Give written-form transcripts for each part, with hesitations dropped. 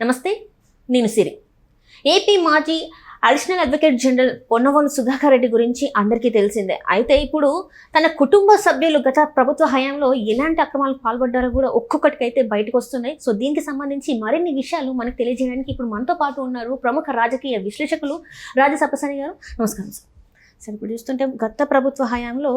నమస్తే, నేను సిరి. ఏపీ మాజీ additional advocate general Ponnavolu Sudhakar Reddy గురించి అందరికీ తెలిసిందే. అయితే ఇప్పుడు తన కుటుంబ సభ్యులు గత ప్రభుత్వ హయాంలో ఎలాంటి అక్రమాలకు పాల్పడ్డారో కూడా ఒక్కొక్కటికైతే బయటకు వస్తున్నాయి. సో దీనికి సంబంధించి మరిన్ని విషయాలు మనకు తెలియజేయడానికి ఇప్పుడు మనతో పాటు ఉన్నారు ప్రముఖ రాజకీయ విశ్లేషకులు రాజా సప్పసాని గారు. నమస్కారం సార్. సరే, ఇప్పుడు చూస్తుంటే గత ప్రభుత్వ హయాంలో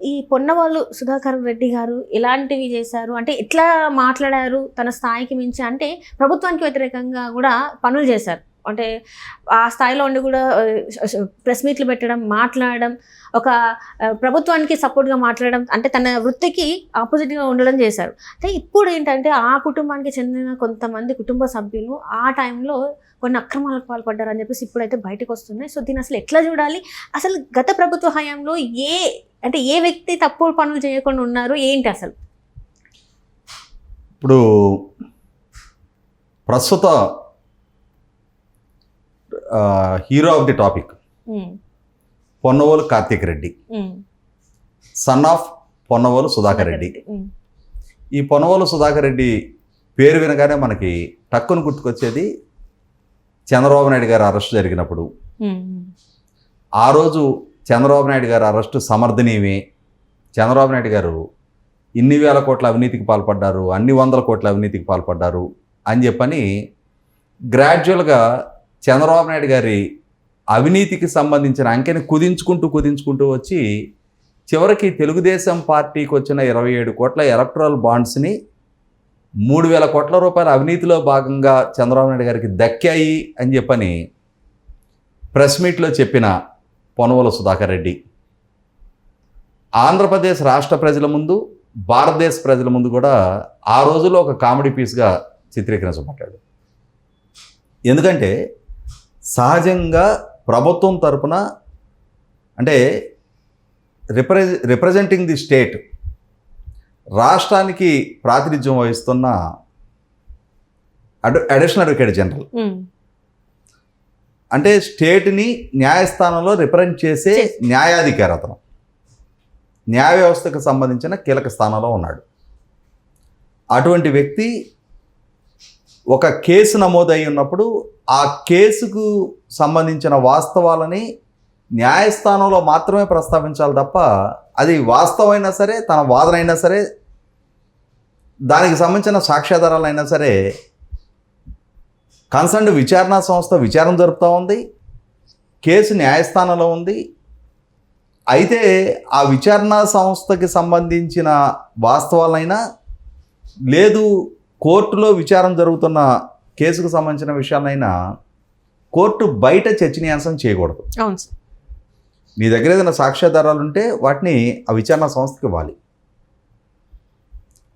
ఈ పొన్నవోలు సుధాకర్ రెడ్డి గారు ఎలాంటివి చేశారు అంటే ఎట్లా మాట్లాడారు, తన స్థాయికి మించి అంటే ప్రభుత్వానికి వ్యతిరేకంగా కూడా పనులు చేశారు. అంటే ఆ స్థాయిలో ఉండి కూడా ప్రెస్ మీట్లు పెట్టడం, మాట్లాడడం, ఒక ప్రభుత్వానికి సపోర్ట్గా మాట్లాడడం, అంటే తన వృత్తికి ఆపోజిట్గా ఉండడం చేశారు. అంటే ఇప్పుడు ఏంటంటే ఆ కుటుంబానికి చెందిన కొంతమంది కుటుంబ సభ్యులు ఆ టైంలో కొన్ని అక్రమాలకు పాల్పడ్డారని చెప్పేసి ఇప్పుడైతే బయటకు వస్తున్నాయి. సో దీన్ని అసలు ఎట్లా చూడాలి, అసలు గత ప్రభుత్వ హయాంలో ఏ వ్యక్తి తప్పుడు పనులు చేయకుండా ఉన్నారు ఏంటి అసలు? ఇప్పుడు ప్రస్తుత hero of the topic Ponnavolu Karthik Reddy, son of Ponnavolu Sudhakar Reddy. ఈ పొన్నవోలు సుధాకర్ రెడ్డి పేరు వినగానే మనకి టక్కును గుర్తుకొచ్చేది చంద్రబాబు నాయుడు గారు అరెస్ట్ జరిగినప్పుడు. ఆ రోజు చంద్రబాబు నాయుడు గారు అరెస్టు సమర్థనీయమే. చంద్రబాబు నాయుడు గారు ఇన్ని వేల కోట్ల అవినీతికి పాల్పడ్డారు, అన్ని వందల కోట్ల అవినీతికి పాల్పడ్డారు అని చెప్పని గ్రాడ్యువల్గా చంద్రబాబు నాయుడు గారి అవినీతికి సంబంధించిన అంకెని కుదించుకుంటూ వచ్చి చివరికి తెలుగుదేశం పార్టీకి వచ్చిన 27 కోట్ల ఎలక్టరల్ బాండ్స్ని 3,000 కోట్ల రూపాయల అవినీతిలో భాగంగా చంద్రబాబు నాయుడు గారికి దక్కాయి అని చెప్పని ప్రెస్ మీట్లో చెప్పిన పొన్నవోలు సుధాకర్ రెడ్డి ఆంధ్రప్రదేశ్ రాష్ట్ర ప్రజల ముందు, భారతదేశ ప్రజల ముందు కూడా ఆ రోజుల్లో ఒక కామెడీ పీస్గా చిత్రీకరించబడ్డాడు. ఎందుకంటే సహజంగా ప్రభుత్వం తరపున అంటే రిప్రజెంటింగ్ ది స్టేట్, రాష్ట్రానికి ప్రాతినిధ్యం వహిస్తున్న అడిషనల్ అడ్వకేట్ జనరల్ అంటే స్టేట్ని న్యాయస్థానంలో రిప్రజెంట్ చేసే న్యాయాధికారి. అతను న్యాయ వ్యవస్థకు సంబంధించిన కీలక స్థానంలో ఉన్నాడు. అటువంటి వ్యక్తి ఒక కేసు నమోదై ఉన్నప్పుడు ఆ కేసుకు సంబంధించిన వాస్తవాలని న్యాయస్థానంలో మాత్రమే ప్రస్తావించాలి తప్ప అది వాస్తవమైనా సరే, తన వాదన అయినా సరే, దానికి సంబంధించిన సాక్ష్యాధారాలైనా సరే కన్సర్న్డ్ విచారణా సంస్థ విచారణ జరుపుతూ ఉంది, కేసు న్యాయస్థానంలో ఉంది. అయితే ఆ విచారణా సంస్థకి సంబంధించిన వాస్తవాలైనా లేదు కోర్టులో విచారణ జరుగుతున్న కేసుకు సంబంధించిన విషయాలైనా కోర్టు బయట చర్చనీయాంశం చేయకూడదు. అవును సార్. నీ దగ్గర ఏదైనా సాక్ష్యాధారాలు ఉంటే వాటిని ఆ విచారణా సంస్థకి ఇవ్వాలి.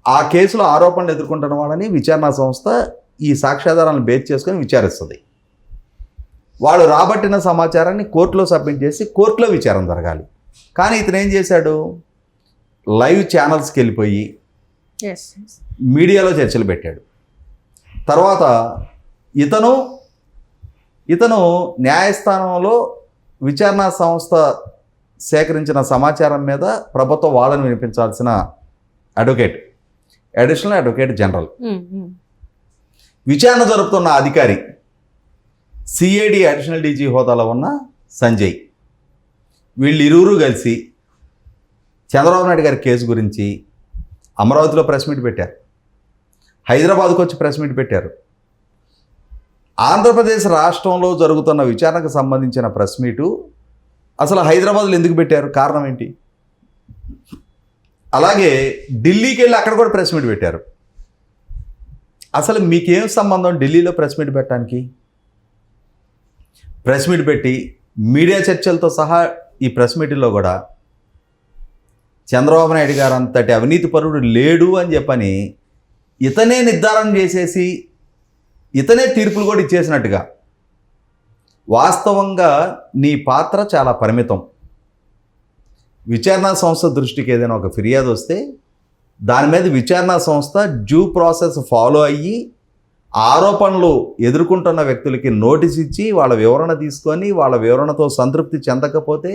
ఆ కేసులో ఆరోపణలు ఎదుర్కొంటున్న వాళ్ళని విచారణా సంస్థ ఈ సాక్ష్యాధారాలను బేస్ చేసుకొని విచారిస్తుంది. వాళ్ళు రాబట్టిన సమాచారాన్ని కోర్టులో సబ్మిట్ చేసి కోర్టులో విచారణ జరగాలి. కానీ ఇతను ఏం చేశాడు, లైవ్ ఛానల్స్కి వెళ్ళిపోయి మీడియాలో చర్చలు పెట్టాడు. తర్వాత ఇతను న్యాయస్థానంలో విచారణా సంస్థ సేకరించిన సమాచారం మీద ప్రభుత్వ వాదన వినిపించాల్సిన అడిషనల్ అడ్వకేట్ జనరల్, విచారణ జరుపుతున్న అధికారి సిఐడి అడిషనల్ డీజీ హోదాలో ఉన్న సంజయ్, వీళ్ళిరువురు కలిసి చంద్రబాబు నాయుడు గారి కేసు గురించి అమరావతిలో ప్రెస్ మీట్ పెట్టారు, హైదరాబాద్కు వచ్చి ప్రెస్ మీట్ పెట్టారు. ఆంధ్రప్రదేశ్ రాష్ట్రంలో జరుగుతున్న విచారణకు సంబంధించిన ప్రెస్ మీటు అసలు హైదరాబాద్లో ఎందుకు పెట్టారు, కారణం ఏంటి? అలాగే ఢిల్లీకి వెళ్ళి అక్కడ కూడా ప్రెస్ మీట్ పెట్టారు. అసలు మీకేం సంబంధం ఢిల్లీలో ప్రెస్ మీట్ పెట్టడానికి? ప్రెస్ మీట్ పెట్టి మీడియా చర్చలతో సహా ఈ ప్రెస్ మీట్లో కూడా చంద్రబాబు నాయుడు గారు అంతటి అవినీతి పరుడు లేడు అని చెప్పని ఇతనే నిర్ధారణ చేసేసి ఇతనే తీర్పులు కూడా ఇచ్చేసినట్టుగా. వాస్తవంగా నీ పాత్ర చాలా పరిమితం. విచారణా సంస్థ దృష్టికి ఏదైనా ఒక ఫిర్యాదు వస్తే దాని మీద విచారణా సంస్థ డ్యూ ప్రాసెస్ ఫాలో అయ్యి ఆరోపణలు ఎదుర్కొంటున్న వ్యక్తులకి నోటీస్ ఇచ్చి వాళ్ళ వివరణ తీసుకొని వాళ్ళ వివరణతో సంతృప్తి చెందకపోతే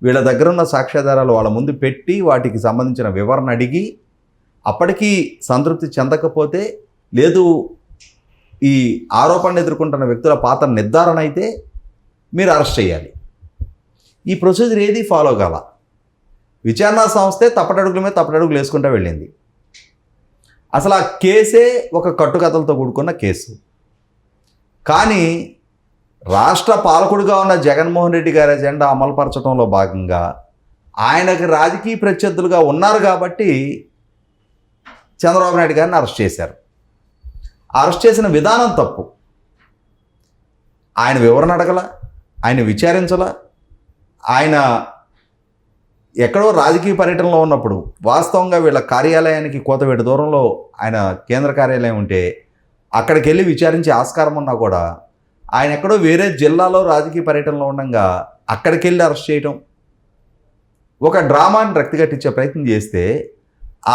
వీళ్ళ దగ్గర ఉన్న సాక్ష్యాధారాలు వాళ్ళ ముందు పెట్టి వాటికి సంబంధించిన వివరణ అడిగి అప్పటికీ సంతృప్తి చెందకపోతే లేదు ఈ ఆరోపణలు ఎదుర్కొంటున్న వ్యక్తుల పాత్ర నిర్ధారణ అయితే మీరు అరెస్ట్ చేయాలి. ఈ ప్రొసీజర్ ఏది ఫాలో కాల. విచారణ సంస్థే తప్పటడుగుల మీద తప్పటడుగులు వేసుకుంటూ వెళ్ళింది. అసలు ఆ కేసే ఒక కట్టుకథలతో కూడుకున్న కేసు. కానీ రాష్ట్ర పాలకుడిగా ఉన్న జగన్మోహన్ రెడ్డి గారి ఎజెండా అమలుపరచడంలో భాగంగా ఆయనకు రాజకీయ ప్రత్యర్థులుగా ఉన్నారు కాబట్టి చంద్రబాబు నాయుడు గారిని అరెస్ట్ చేశారు. అరెస్ట్ చేసిన విధానం తప్పు. ఆయన వివరణ అడగల, ఆయన విచారించల. ఆయన ఎక్కడో రాజకీయ పర్యటనలో ఉన్నప్పుడు వాస్తవంగా వీళ్ళ కార్యాలయానికి కోతవేటు దూరంలో ఆయన కేంద్ర కార్యాలయం ఉంటే అక్కడికి వెళ్ళి విచారించే ఆస్కారం ఉన్నా కూడా ఆయన ఎక్కడో వేరే జిల్లాలో రాజకీయ పర్యటనలో ఉండగా అక్కడికి వెళ్ళి అరెస్ట్ చేయటం, ఒక డ్రామాని రక్తి కట్టించే ప్రయత్నం చేస్తే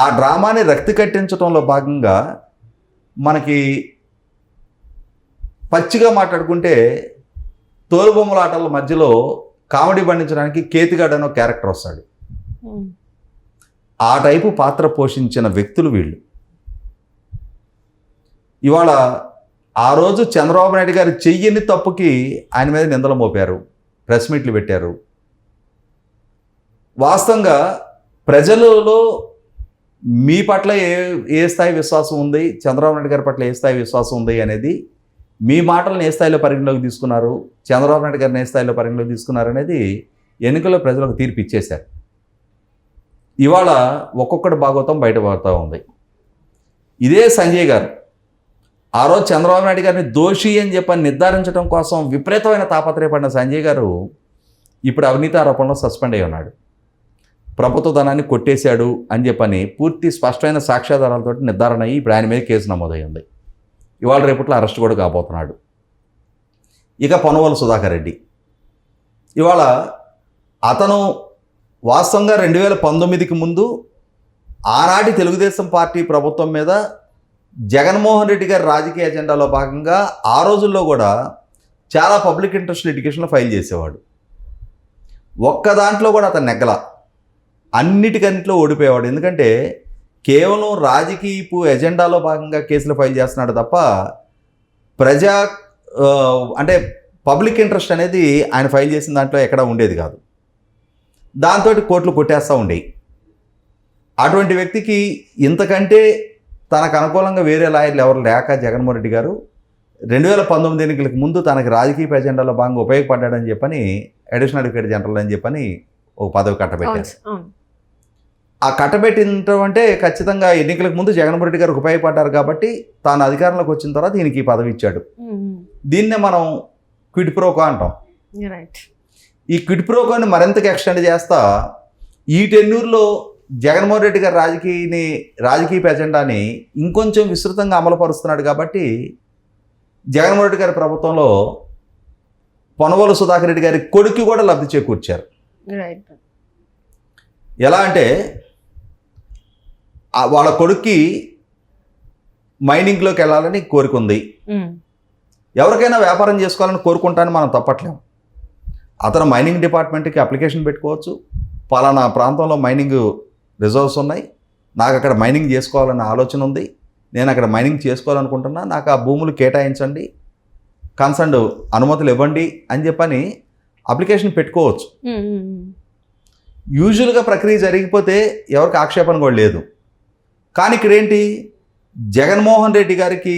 ఆ డ్రామాని రక్తి కట్టించడంలో భాగంగా మనకి పచ్చిగా మాట్లాడుకుంటే తోలుబొమ్మల ఆటల మధ్యలో కామెడీ పండించడానికి కేతిగాడు అనే క్యారెక్టర్ వస్తాడు. ఆ టైపు పాత్ర పోషించిన వ్యక్తులు వీళ్ళు. ఇవాళ ఆ రోజు చంద్రబాబు నాయుడు గారు చెయ్యని తప్పుకి ఆయన మీద నిందలు మోపారు, ప్రెస్ మీట్లు పెట్టారు. వాస్తవంగా ప్రజలలో మీ పట్ల ఏ స్థాయి విశ్వాసం ఉంది, చంద్రబాబు నాయుడు గారి పట్ల ఏ స్థాయి విశ్వాసం ఉంది అనేది, మీ మాటలను ఏ స్థాయిలో పరిగణలోకి తీసుకున్నారు, చంద్రబాబు నాయుడు గారిని ఏ స్థాయిలో పరిగణలోకి తీసుకున్నారు అనేది ఎన్నికల్లో ప్రజలకు తీర్పు ఇచ్చేశారు. ఇవాళ ఒక్కొక్కటి భాగవతం బయటపడుతూ ఉంది. ఇదే సంజయ్ గారు ఆ రోజు చంద్రబాబు నాయుడు గారిని దోషి అని చెప్పని నిర్ధారించడం కోసం విపరీతమైన తాపత్రయపడిన సంజయ్ గారు ఇప్పుడు అవినీతి ఆరోపణలో సస్పెండ్ అయి ఉన్నాడు. ప్రభుత్వ ధనాన్ని కొట్టేశాడు అని చెప్పని పూర్తి స్పష్టమైన సాక్ష్యాధారాలతో నిర్ధారణ అయ్యి ఇప్పుడు ఆయన మీద కేసు నమోదై ఉంది. ఇవాళ రేపట్లో అరెస్ట్ కూడా కాబోతున్నాడు. ఇక పొన్నవోలు సుధాకర్ రెడ్డి, ఇవాళ అతను వాస్తవంగా 2019కి ముందు ఆనాటి తెలుగుదేశం పార్టీ ప్రభుత్వం మీద జగన్మోహన్ రెడ్డి గారి రాజకీయ ఎజెండాలో భాగంగా ఆ రోజుల్లో కూడా చాలా పబ్లిక్ ఇంట్రెస్ట్ లిటిగేషన్లో ఫైల్ చేసేవాడు. ఒక్క దాంట్లో కూడా అతను నెగ్గల, అన్నిటికన్నిట్లో ఓడిపోయేవాడు. ఎందుకంటే కేవలం రాజకీయపు ఎజెండాలో భాగంగా కేసులు ఫైల్ చేస్తున్నాడు తప్ప అంటే పబ్లిక్ ఇంట్రెస్ట్ అనేది ఆయన ఫైల్ చేసిన దాంట్లో ఎక్కడా ఉండేది కాదు. దాంతో కోర్టులు కొట్టేస్తూ ఉండేవి. అటువంటి వ్యక్తికి ఇంతకంటే తనకు అనుకూలంగా వేరే లాయర్లు ఎవరు లేక జగన్మోహన్ రెడ్డి గారు 2019 ఎన్నికలకు ముందు తనకి రాజకీయ ఎజెండాలో భాగంగా ఉపయోగపడ్డాడని చెప్పని అడిషనల్ అడ్వకేట్ జనరల్ అని చెప్పని ఒక పదవి కట్టబెట్టారు. ఆ కట్టబెట్టినటం అంటే ఖచ్చితంగా ఎన్నికలకు ముందు జగన్మోహన్ రెడ్డి గారికి ఉపయోగపడ్డారు కాబట్టి తాను అధికారంలోకి వచ్చిన తర్వాత దీనికి ఈ పదవి ఇచ్చాడు. దీన్నే మనం క్విడ్ ప్రోకో అంటాం. ఈ క్విడ్ ప్రోకోని మరింతగా ఎక్స్టెండ్ చేస్తా ఈ టెన్యూర్లో జగన్మోహన్ రెడ్డి గారి రాజకీయ ఎజెండాని ఇంకొంచెం విస్తృతంగా అమలుపరుస్తున్నాడు కాబట్టి జగన్మోహన్ రెడ్డి గారి ప్రభుత్వంలో పొన్నవోలు సుధాకర్ రెడ్డి గారి కొడుకు కూడా లబ్ధి చేకూర్చారు. ఎలా అంటే వాళ్ళ కొడుక్కి మైనింగ్లోకి వెళ్ళాలని కోరిక ఉంది. ఎవరికైనా వ్యాపారం చేసుకోవాలని కోరుకుంటానని మనం తప్పట్లేము. అతను మైనింగ్ డిపార్ట్మెంట్కి అప్లికేషన్ పెట్టుకోవచ్చు, పలానా ప్రాంతంలో మైనింగ్ రిజర్వ్స్ ఉన్నాయి, నాకు అక్కడ మైనింగ్ చేసుకోవాలనే ఆలోచన ఉంది, నేను అక్కడ మైనింగ్ చేసుకోవాలనుకుంటున్నా, నాకు ఆ భూములు కేటాయించండి, కన్సర్న్డ్ అనుమతులు ఇవ్వండి అని చెప్పని అప్లికేషన్ పెట్టుకోవచ్చు. యూజువల్గా ప్రక్రియ జరిగిపోతే ఎవరికి ఆక్షేపణ కూడా లేదు. కానీ ఇక్కడ ఏంటి, జగన్మోహన్ రెడ్డి గారికి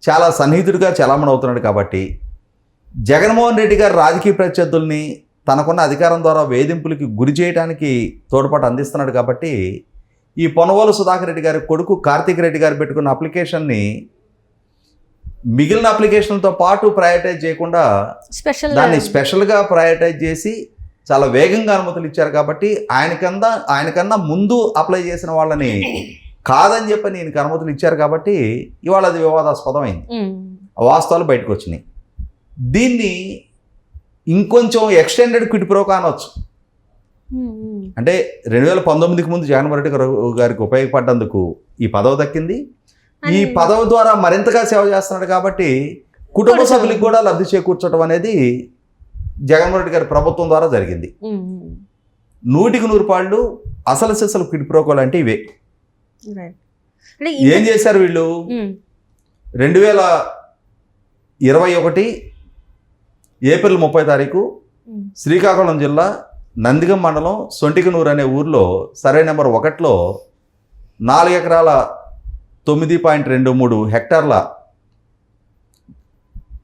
చాలా సన్నిహితుడిగా చలామణి అవుతున్నాడు కాబట్టి జగన్మోహన్ రెడ్డి గారు రాజకీయ ప్రత్యర్థుల్ని తనకున్న అధికారం ద్వారా వేధింపులకి గురి చేయడానికి తోడ్పాటు అందిస్తున్నాడు కాబట్టి ఈ పొన్నవోలు సుధాకర్ రెడ్డి గారి కొడుకు కార్తీక్ రెడ్డి గారు పెట్టుకున్న అప్లికేషన్ని మిగిలిన అప్లికేషన్లతో పాటు ప్రయారిటైజ్ చేయకుండా దాన్ని స్పెషల్గా ప్రయారిటైజ్ చేసి చాలా వేగంగా అనుమతులు ఇచ్చారు కాబట్టి ఆయనకన్నా ముందు అప్లై చేసిన వాళ్ళని కాదని చెప్పి ఈయనకి అనుమతులు ఇచ్చారు కాబట్టి ఇవాళ అది వివాదాస్పదమైంది. వాస్తవాలు బయటకు వచ్చినాయి. దీన్ని ఇంకొంచెం ఎక్స్టెండెడ్ క్విడ్ ప్రోకో అనవచ్చు. అంటే 2019కి ముందు జగన్మోహన్ రెడ్డి గారికి ఉపయోగపడ్డందుకు ఈ పదవి దక్కింది. ఈ పదవి ద్వారా మరింతగా సేవ చేస్తున్నాడు కాబట్టి కుటుంబ సభ్యులకు కూడా లబ్ధి చేకూర్చడం అనేది జగన్మోహన్ రెడ్డి గారి ప్రభుత్వం ద్వారా జరిగింది. 100% అసలు సిసలు క్విడ్ ప్రోకోలు అంటే ఇవే. ఏం చేశారు వీళ్ళు, 2021 ఏప్రిల్ 30 తారీఖు శ్రీకాకుళం జిల్లా నందిగం మండలం సొంటికనూరు అనే ఊర్లో సర్వే నెంబర్ 1లో 4 ఎకరాల 9.23 హెక్టార్ల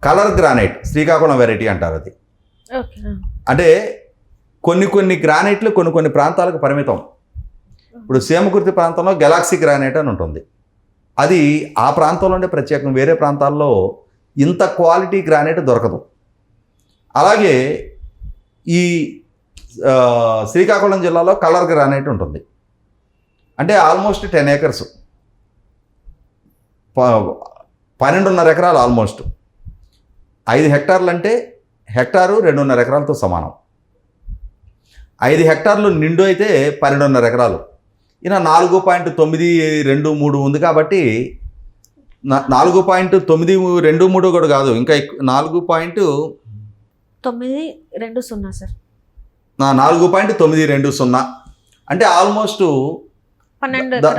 కలర్ గ్రానైట్ శ్రీకాకుళం వెరైటీ అంటారు. అది అంటే కొన్ని గ్రానైట్లు కొన్ని ప్రాంతాలకు పరిమితం. ఇప్పుడు సీమకుర్తి ప్రాంతంలో గెలాక్సీ గ్రానైట్ అని ఉంటుంది. అది ఆ ప్రాంతంలోనే ప్రత్యేకం, వేరే ప్రాంతాల్లో ఇంత క్వాలిటీ గ్రానైట్ దొరకదు. అలాగే ఈ శ్రీకాకుళం జిల్లాలో కలర్ గ్రానైట్ ఉంటుంది. అంటే ఆల్మోస్ట్ 10 ఏకర్స్, 12.5 ఎకరాలు, ఆల్మోస్ట్ 5 హెక్టార్లు అంటే హెక్టారు 2.5 ఎకరాలతో సమానం. 5 హెక్టార్లు నిండు అయితే 12.5 ఎకరాలు. ఈయన 4.923 ఉంది కాబట్టి 4.923 కూడా కాదు, ఇంకా 4.920 సార్, 4.920 అంటే ఆల్మోస్ట్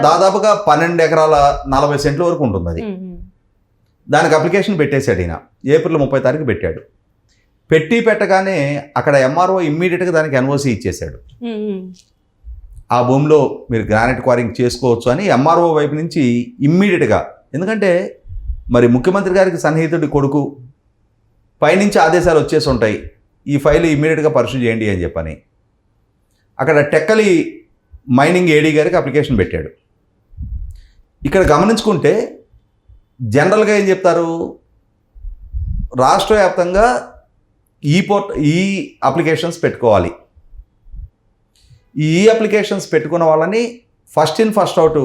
దాదాపుగా 12 ఎకరాల 40 సెంట్ల వరకు ఉంటుంది. అది దానికి అప్లికేషన్ పెట్టేశాడు ఈయన. ఏప్రిల్ 30 తారీఖు పెట్టాడు. పెట్టగానే అక్కడ ఎంఆర్ఓ ఇమ్మీడియట్గా దానికి ఎన్ఓసి ఇచ్చేశాడు. ఆ భూమిలో మీరు గ్రానైట్ క్వారింగ్ చేసుకోవచ్చు అని ఎంఆర్ఓ వైపు నుంచి ఇమ్మీడియట్గా. ఎందుకంటే మరి ముఖ్యమంత్రి గారికి సన్నిహితుడి కొడుకు, పైనుంచి ఆదేశాలు వచ్చేసి ఉంటాయి, ఈ ఫైల్ ఇమ్మీడియట్గా పరిశీలి చేయండి అని చెప్పని అక్కడ టెక్కలి మైనింగ్ ఏడీ గారికి అప్లికేషన్ పెట్టాడు. ఇక్కడ గమనించుకుంటే జనరల్గా ఏం చెప్తారు, రాష్ట్ర వ్యాప్తంగా ఈ అప్లికేషన్స్ పెట్టుకోవాలి. ఈ అప్లికేషన్స్ పెట్టుకున్న వాళ్ళని ఫస్ట్ ఇన్ ఫస్ట్ అవుట్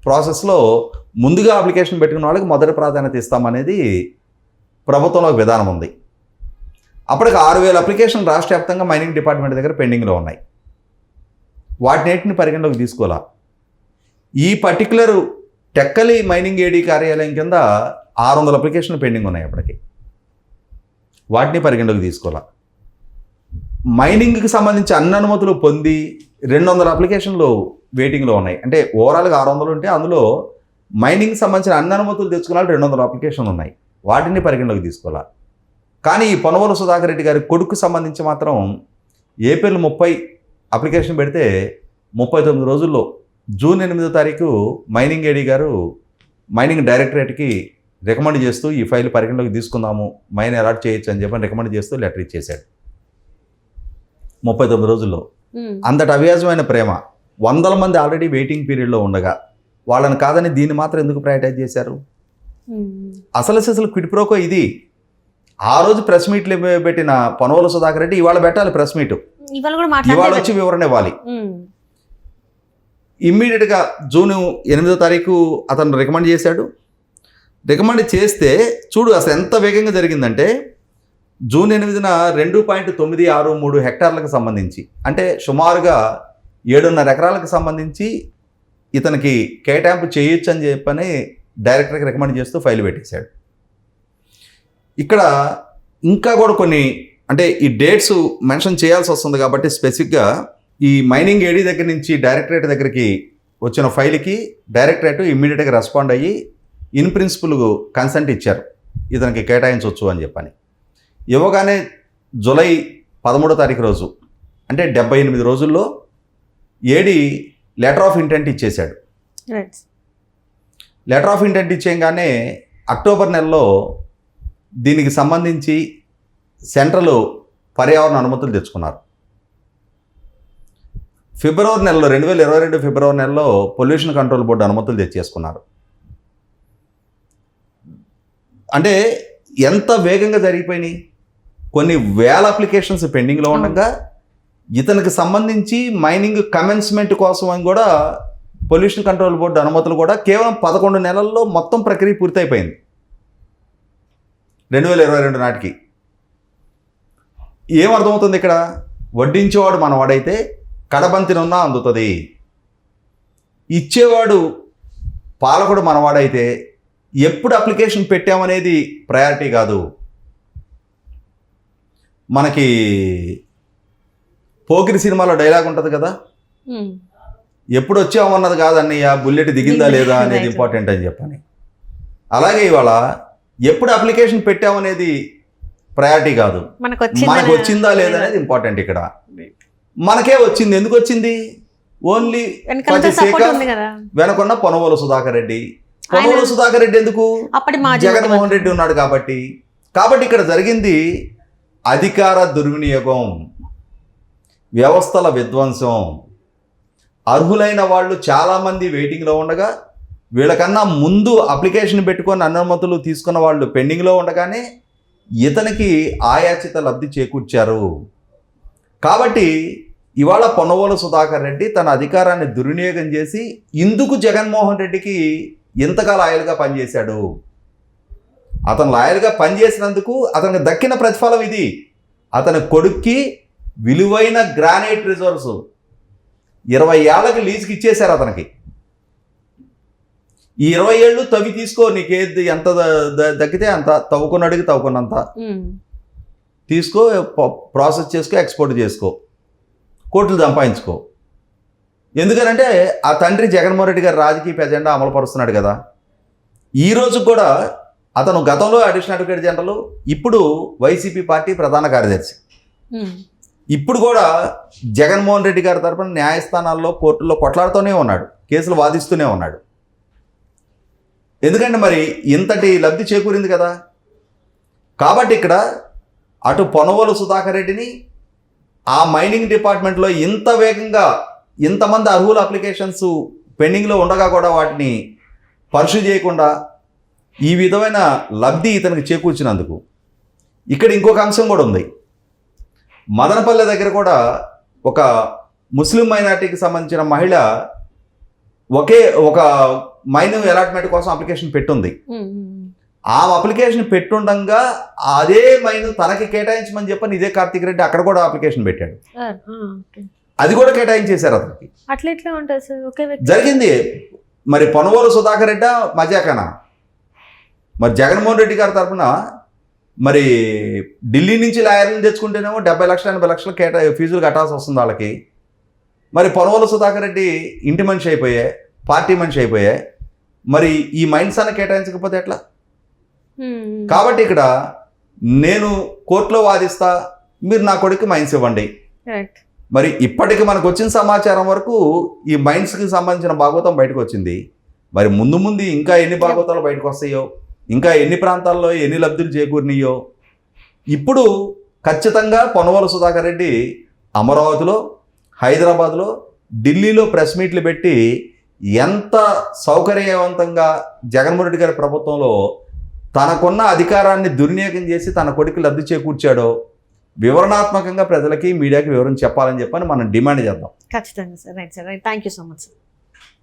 ప్రాసెస్లో ముందుగా అప్లికేషన్ పెట్టుకున్న వాళ్ళకి మొదటి ప్రాధాన్యత ఇస్తామనేది ప్రభుత్వంలో విధానం ఉంది. అప్పటికి 6,000 అప్లికేషన్ రాష్ట్ర వ్యాప్తంగా మైనింగ్ డిపార్ట్మెంట్ దగ్గర పెండింగ్లో ఉన్నాయి. వాటినేటిని పరిగణలోకి తీసుకోవాలా. ఈ పర్టికులర్ టెక్కలి మైనింగ్ ఏడీ కార్యాలయం కింద 600 అప్లికేషన్లు పెండింగ్ ఉన్నాయి. అప్పటికి వాటిని పరిగణలోకి తీసుకోవాలా. మైనింగ్కి సంబంధించి అన్ని అనుమతులు పొంది 200 అప్లికేషన్లు వెయిటింగ్లో ఉన్నాయి. అంటే ఓవరాల్గా 600 ఉంటే అందులో మైనింగ్కి సంబంధించిన అన్ని అనుమతులు తెచ్చుకున్న 200 అప్లికేషన్లు ఉన్నాయి. వాటిని పరిగణలోకి తీసుకోవాలా. కానీ ఈ పొన్నవోలు సుధాకర్ రెడ్డి గారి కొడుకు సంబంధించి మాత్రం ఏప్రిల్ 30 అప్లికేషన్ పెడితే 39 రోజుల్లో జూన్ 8 తారీఖు మైనింగ్ ఏడీ గారు మైనింగ్ డైరెక్టరేట్కి రికమెండ్ చేస్తూ ఈ ఫైల్ పరిగణలోకి తీసుకుందాము, మైన్ అలాట్ చేయొచ్చు అని చెప్పని రికమెండ్ చేస్తూ లెటర్ ఇచ్చేశాడు 39 రోజుల్లో. అంతటి అవ్యాజమైన ప్రేమ. 100 మంది ఆల్రెడీ వెయిటింగ్ పీరియడ్లో ఉండగా వాళ్ళని కాదని దీన్ని మాత్రం ఎందుకు ప్రయారిటైజ్ చేశారు? అసలు క్విడ్ ప్రోకో ఇది. ఆ రోజు ప్రెస్ మీట్లు పెట్టిన పొన్నవోలు సుధాకర్ రెడ్డి ఇవాళ పెట్టాలి ప్రెస్ మీట్, ఇవాళ వచ్చి వివరణ ఇవ్వాలి. ఇమ్మీడియట్గా జూన్ 8 తారీఖు అతను రికమెండ్ చేశాడు. రికమెండ్ చేస్తే చూడు అసలు ఎంత వేగంగా జరిగిందంటే జూన్ 8న 2.963 హెక్టార్లకు సంబంధించి, అంటే సుమారుగా 7.5 ఎకరాలకు సంబంధించి ఇతనికి కేటాయింపు చేయొచ్చు అని చెప్పని డైరెక్టర్కి రికమెండ్ చేస్తూ ఫైల్ పెట్టేశాడు. ఇక్కడ ఇంకా కూడా కొన్ని అంటే ఈ డేట్స్ మెన్షన్ చేయాల్సి వస్తుంది కాబట్టి స్పెసిఫిక్గా ఈ మైనింగ్ ఏడీ దగ్గర నుంచి డైరెక్టరేట్ దగ్గరికి వచ్చిన ఫైల్కి డైరెక్టరేట్ ఇమ్మీడియట్గా రెస్పాండ్ అయ్యి ఇన్ ప్రిన్సిపల్ కన్సెంట్ ఇచ్చారు, ఇతనికి కేటాయించవచ్చు అని చెప్పని. ఇవ్వగానే జూలై 13 తారీఖు రోజు అంటే 78 రోజుల్లో ఏడీ లెటర్ ఆఫ్ ఇంటెంట్ ఇచ్చేశాడు. లెటర్ ఆఫ్ ఇంటెంట్ ఇచ్చేయగానే అక్టోబర్ నెలలో దీనికి సంబంధించి సెంట్రల్ పర్యావరణ అనుమతులు తెచ్చుకున్నారు. ఫిబ్రవరి నెలలో 2022 ఫిబ్రవరి నెలలో పొల్యూషన్ కంట్రోల్ బోర్డు అనుమతులు తెచ్చేసుకున్నారు. అంటే ఎంత వేగంగా జరిగిపోయినాయి. కొన్ని వేల అప్లికేషన్స్ పెండింగ్లో ఉండగా ఇతనికి సంబంధించి మైనింగ్ కమెన్స్మెంట్ కోసం అని కూడా పొల్యూషన్ కంట్రోల్ బోర్డు అనుమతులు కూడా కేవలం 11 నెలల్లో మొత్తం ప్రక్రియ పూర్తయిపోయింది 2022 నాటికి. ఏమర్థమవుతుంది ఇక్కడ? వడ్డించేవాడు మనవాడైతే కడబంతినున్నా అందుతుంది, ఇచ్చేవాడు పాలకుడు మనవాడైతే ఎప్పుడు అప్లికేషన్ పెట్టామనేది ప్రయారిటీ కాదు. మనకి పోకిరి సినిమాలో డైలాగ్ ఉంటుంది కదా, ఎప్పుడు వచ్చామన్నది కాదన్నయ్య, బుల్లెట్ దిగిందా లేదా అనేది ఇంపార్టెంట్ అని చెప్పని. అలాగే ఇవాళ ఎప్పుడు అప్లికేషన్ పెట్టామనేది ప్రయారిటీ కాదు, మనకు మనకు వచ్చిందా లేదా అనేది ఇంపార్టెంట్. ఇక్కడ మనకే వచ్చింది, ఎందుకు వచ్చింది? ఓన్లీ వెనకున్న పొనవోలు సుధాకర్ రెడ్డి. పొనవోలు సుధాకర్ రెడ్డి ఎందుకు? జగన్మోహన్ రెడ్డి ఉన్నాడు కాబట్టి. ఇక్కడ జరిగింది అధికార దుర్వినియోగం, వ్యవస్థల విధ్వంసం. అర్హులైన వాళ్ళు చాలామంది వెయిటింగ్లో ఉండగా, వీళ్ళకన్నా ముందు అప్లికేషన్ పెట్టుకొని అనుమతులు తీసుకున్న వాళ్ళు పెండింగ్లో ఉండగానే ఇతనికి ఆయాచిత లబ్ధి చేకూర్చారు. కాబట్టి ఇవాళ పొన్నవోలు సుధాకర్ రెడ్డి తన అధికారాన్ని దుర్వినియోగం చేసి ఇందుకు జగన్మోహన్ రెడ్డికి ఇంతగా లాయల్గా పనిచేశాడు. అతను లాయల్గా పనిచేసినందుకు అతనికి దక్కిన ప్రతిఫలం ఇది. అతని కొడుక్కి విలువైన గ్రానైట్ రిజర్వ్స్ 20 ఏళ్ళకి లీజుకి ఇచ్చేశారు అతనికి. ఈ 20 ఏళ్ళు తవ్వి తీసుకో, నీకేది ఎంత దక్కితే అంత, తవ్వుకున్నడికి తవ్వుకున్నంత తీసుకో, ప్రాసెస్ చేసుకో, ఎక్స్పోర్ట్ చేసుకో, కోట్లు సంపాదించుకో. ఎందుకనంటే ఆ తండ్రి జగన్మోహన్ రెడ్డి గారు రాజకీయ ఎజెండా అమలు పరుస్తున్నాడు కదా. ఈ రోజు కూడా అతను గతంలో అడిషనల్ అడ్వకేట్ జనరల్, ఇప్పుడు వైసీపీ పార్టీ ప్రధాన కార్యదర్శి. ఇప్పుడు కూడా జగన్మోహన్ రెడ్డి గారి తరఫున న్యాయస్థానాల్లో, కోర్టుల్లో కొట్లాడుతూనే ఉన్నాడు, కేసులు వాదిస్తూనే ఉన్నాడు. ఎందుకంటే మరి ఇంతటి లబ్ధి చేకూరింది కదా. కాబట్టి ఇక్కడ అటు పొనవోలు సుధాకర్ రెడ్డిని ఆ మైనింగ్ డిపార్ట్మెంట్లో ఇంత వేగంగా ఇంతమంది అర్హుల అప్లికేషన్స్ పెండింగ్లో ఉండగా కూడా వాటిని పర్సూ చేయకుండా ఈ విధమైన లబ్ధి ఇతనికి చేకూర్చినందుకు. ఇక్కడ ఇంకొక అంశం కూడా ఉంది. మదనపల్లె దగ్గర కూడా ఒక ముస్లిం మైనార్టీకి సంబంధించిన మహిళ ఒక మైన్ అలాట్మెంట్ కోసం అప్లికేషన్ పెట్టుంది. ఆ అప్లికేషన్ పెట్టుండగా అదే మైన్ తనకి కేటాయించమని చెప్పని ఇదే కార్తీక్ రెడ్డి అక్కడ కూడా అప్లికేషన్ పెట్టాడు. అది కూడా కేటాయించేశారు అతనికి. అట్లా ఎట్లా ఉంటుంది సార్? జరిగింది. మరి పొనవోలు సుధాకర్ రెడ్డి మజాకనా? మరి జగన్మోహన్ రెడ్డి గారి తరఫున మరి ఢిల్లీ నుంచి లాయర్లను తెచ్చుకుంటేనేమో 70 లక్షలు 80 లక్షలు ఫీజులు కట్టాల్సి వస్తుంది వాళ్ళకి. మరి పొనవోలు సుధాకర్ రెడ్డి ఇంటి మనిషి అయిపోయాయి, పార్టీ మనిషి అయిపోయాయి. మరి ఈ మైండ్స్ అన్న కేటాయించకపోతే ఎట్లా? కాబట్టి ఇక్కడ నేను కోర్టులో వాదిస్తా, మీరు నా కొడుకు మైండ్స్ ఇవ్వండి. మరి ఇప్పటికి మనకు వచ్చిన సమాచారం వరకు ఈ మైండ్స్కి సంబంధించిన భాగవతం బయటకు వచ్చింది. మరి ముందు ఇంకా ఎన్ని భాగవతాలు బయటకు వస్తాయో, ఇంకా ఎన్ని ప్రాంతాల్లో ఎన్ని లబ్ధులు చేకూరినాయో. ఇప్పుడు ఖచ్చితంగా పొనవోలు సుధాకర్ రెడ్డి అమరావతిలో, హైదరాబాద్లో, ఢిల్లీలో ప్రెస్ మీట్లు పెట్టి ఎంత సౌకర్యవంతంగా జగన్మోహన్ రెడ్డి గారి ప్రభుత్వంలో తనకున్న అధికారాన్ని దుర్వినియోగం చేసి తన కొడుకు లబ్ధి చేకూర్చాడో వివరణాత్మకంగా ప్రజలకి, మీడియాకి వివరం చెప్పాలని చెప్పని మనం డిమాండ్ చేద్దాం. ఖచ్చితంగా sir. Right sir. Thank you so much sir.